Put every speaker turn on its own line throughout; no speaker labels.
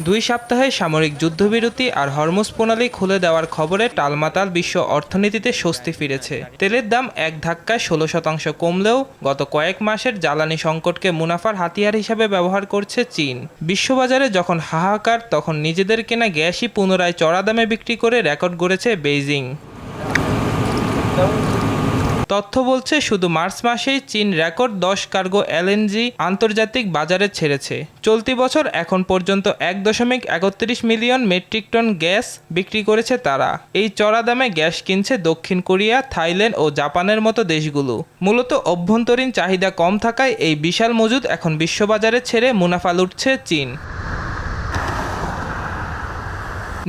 2 সপ্তাহে সামরিক যুদ্ধবিরতি আর হরমুজ প্রণালী খুলে দেওয়ার খবরে টালমাটাল বিশ্ব অর্থনীতিতে স্বস্তি ফিরেছে। তেলের দাম এক ধাক্কায় 16% কমলেও গত কয়েক মাসের জ্বালানি সংকটকে মুনাফার হাতিয়ার হিসেবে ব্যবহার করছে চীন। বিশ্ববাজারে যখন হাহাকার, তখন নিজেদের কেনা গ্যাসই পুনরায় চড়া দামে বিক্রি করে রেকর্ড গড়েছে বেইজিং। তথ্য বলছে শুধু মার্চ মাসেই চীন রেকর্ড 10 কার্গো এলএনজি আন্তর্জাতিক বাজারে ছেড়েছে। চলতি বছর এখন পর্যন্ত 1.31 মিলিয়ন মেট্রিক টন গ্যাস বিক্রি করেছে তারা। এই চড়া দামে গ্যাস কিনছে দক্ষিণ কোরিয়া, থাইল্যান্ড ও জাপানের মতো দেশগুলো। মূলত অভ্যন্তরীণ চাহিদা কম থাকায় এই বিশাল মজুদ এখন বিশ্ববাজারে ছেড়ে মুনাফা লুটছে চীন।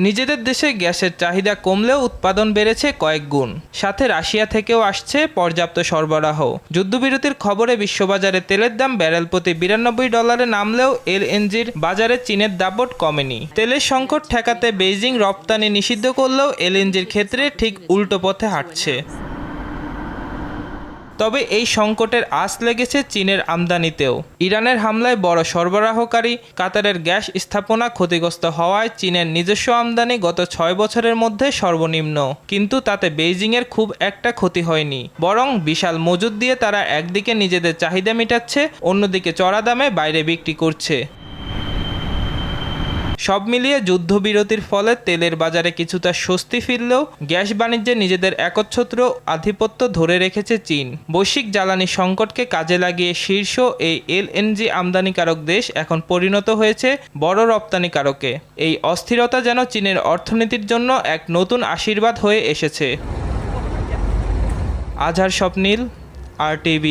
নিজেদের দেশে গ্যাসের চাহিদা কমলেও উৎপাদন বেড়েছে কয়েক গুণ। সাথে রাশিয়া থেকেও আসছে পর্যাপ্ত সরবরাহ। যুদ্ধবিরতির খবরে বিশ্ববাজারে তেলের দাম ব্যারেল প্রতি $92 নামলেও এলএনজির বাজারে চীনের দাপট কমেনি। তেলের সংকট ঠেকাতে বেইজিং রপ্তানি নিষিদ্ধ করলেও এলএনজির ক্ষেত্রে ঠিক উল্টো পথে হাঁটছে। তবে এই সংকটের আঁচ লেগেছে চীনের আমদানিতেও। ইরানের হামলায় বড় সরবরাহকারী কাতারের গ্যাস স্থাপনা ক্ষতিগ্রস্ত হওয়ায় চীনের নিজস্ব আমদানি গত 6 বছরের মধ্যে সর্বনিম্ন। কিন্তু তাতে বেইজিংয়ের খুব একটা ক্ষতি হয়নি, বরং বিশাল মজুদ দিয়ে তারা একদিকে নিজেদের চাহিদা মেটাচ্ছে, অন্যদিকে চড়া দামে বাইরে বিক্রি করছে। সব মিলিয়ে যুদ্ধবিরতির ফলে তেলের বাজারে কিছুটা স্বস্তি ফিরলেও গ্যাস বাণিজ্যে নিজেদের একচ্ছত্র আধিপত্য ধরে রেখেছে চীন। বৈশ্বিক জ্বালানি সংকটকে কাজে লাগিয়ে শীর্ষ এই এলএনজি আমদানিকারক দেশ এখন পরিণত হয়েছে বড় রপ্তানিকারকে। এই অস্থিরতা যেন চীনের অর্থনীতির জন্য এক নতুন আশীর্বাদ হয়ে এসেছে। আজহার স্বপ্নীল, RTV।